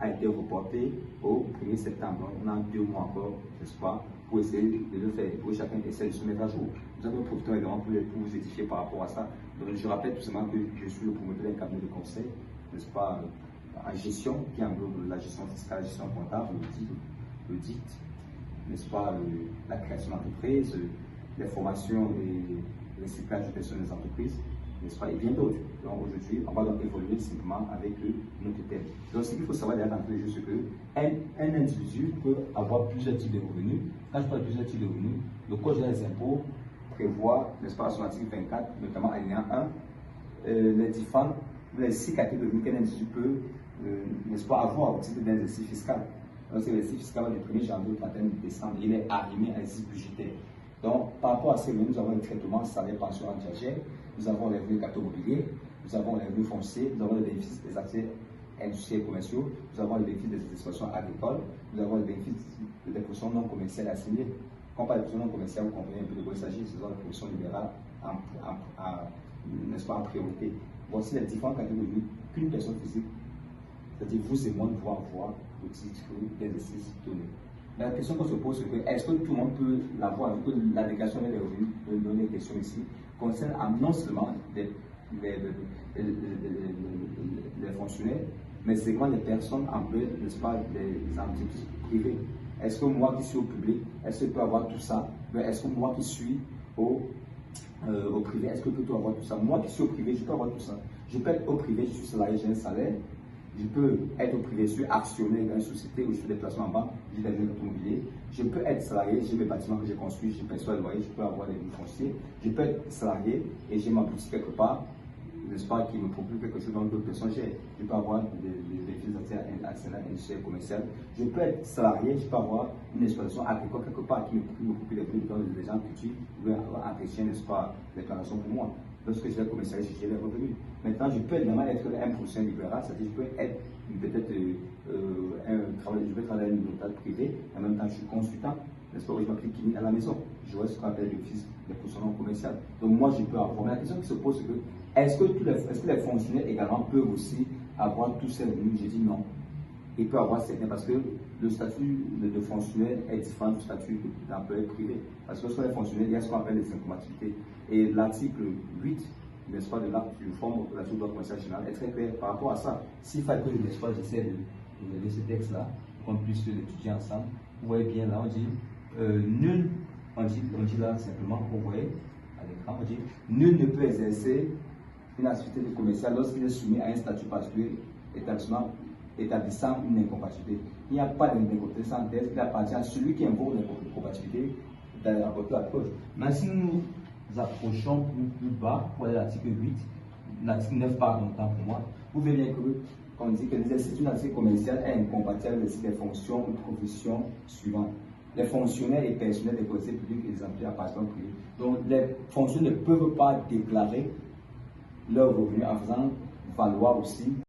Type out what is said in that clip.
a été reporté au 1er septembre. On a 2 mois encore, n'est-ce pas, pour essayer de le faire, pour chacun essaie de se mettre à jour. Nous avons profité également pour vous édifier par rapport à ça. Donc, je rappelle tout simplement que je suis le promoteur d'un cabinet de conseil, n'est-ce pas, en gestion, qui englobe la gestion fiscale, la gestion comptable, l'audit, n'est-ce pas, la création d'entreprise, les formations et le recyclage de personnes des entreprises, n'est-ce pas, et bien d'autres. Donc aujourd'hui, on va donc évoluer simplement avec notre thème. Donc ce qu'il faut savoir derrière d'entrée de jeu, c'est qu'un individu peut avoir plusieurs types de revenus. Quand je parle de plusieurs types de revenus, le Code général des impôts prévoit, n'est-ce pas, à son article 24, notamment alinéa 1, les 6 catégories de revenus qu'un individu peut, n'est-ce pas, avoir au titre d'un exercice fiscal. Donc c'est l'exercice fiscal du 1er janvier au 31 décembre, il est arrimé à l'exercice budgétaire. Donc, par rapport à ces revenus, nous avons le traitement salaire, pension, anti-agère, nous avons les revenus capitaux mobiliers, nous avons les revenus fonciers, nous avons les bénéfices des accès industriels et commerciaux, nous avons les bénéfices des exploitations agricoles, nous avons les bénéfices des professions non commerciales assignées. Quand on parle de professions non commerciales, vous comprenez un peu de quoi il s'agit, ce sont les professions libérales n'est-ce pas, en priorité. Voici les différentes catégories qu'une personne physique, c'est-à-dire vous et moi, nous devons avoir au titre d'exercice donné. La question qu'on se pose, c'est que est-ce que tout le monde peut l'avoir, vu que la délégation des revenus, de donner des questions ici, concerne non seulement les fonctionnaires, mais c'est également les personnes employées, n'est-ce pas, les entreprises privées. Est-ce que moi qui suis au public, est-ce que je peux avoir tout ça? Est-ce que moi qui suis au privé, est-ce que je peux avoir tout ça? Moi qui suis au privé, je peux avoir tout ça. Je peux être au privé, je suis salarié, j'ai un salaire. Je peux être au privé, je suis actionnaire dans une société où je fais des placements en banque, j'ai des biens immobiliers. Je peux être salarié, j'ai mes bâtiments que j'ai construits, je perçois le loyer, je peux avoir des biens fonciers. Je peux être salarié et j'ai ma boutique quelque part, n'est-ce pas, qui me procure quelque chose dans d'autres personnes. Je peux avoir des bénéfices actionnaires industriels, commerciaux. Je peux être salarié, je peux avoir une exploitation agricole quelque part qui me procure des revenus dans des gens cultivent ou entretiennent, n'est-ce pas, des plantations pour moi. Lorsque je vais commercialiser, j'ai les revenus. Maintenant, je peux également être un professionnel libéral, c'est-à-dire je peux être peut-être je peux travailler dans une hôpital privé, en même temps je suis consultant, n'est-ce pas, je m'applique clinique à la maison. Je vois ce qu'on appelle l'office des professionnels commerciaux. Donc moi, je peux avoir. Mais la question qui se pose, c'est que est-ce que les fonctionnaires également peuvent aussi avoir tous ces revenus? J'ai dit non. Ils peuvent avoir certains parce que le statut de fonctionnaire est différent du statut d'employé privé. Parce que sur les fonctionnaires, il y a ce qu'on appelle les incompatibilités. Et l'article 8, n'est-ce pas, de l'acte du forme de la loi commerciale générale est très clair par rapport à ça. S'il fallait que, n'est-ce pas, j'essaie de lire ce texte-là, qu'on puisse l'étudier ensemble, vous voyez bien là, on dit nul, on dit là simplement, vous voyez à l'écran, on dit nul ne peut exercer une activité commerciale lorsqu'il est soumis à un statut particulier établissant une incompatibilité. Il n'y a pas d'incompatibilité sans test, il appartient à celui qui invoque l'incompatibilité d'aller rapporter la preuve. Mais si nous approchons plus bas pour aller à l'article 8, l'article 9 part longtemps pour moi, vous verrez bien qu'on dit que l'exercice d'une activité commerciale est incompatible avec les fonctions ou professions suivantes. Les fonctionnaires et personnels des collectivités publiques et des employés à participation privée. Donc les fonctionnaires ne peuvent pas déclarer leurs revenus en faisant valoir aussi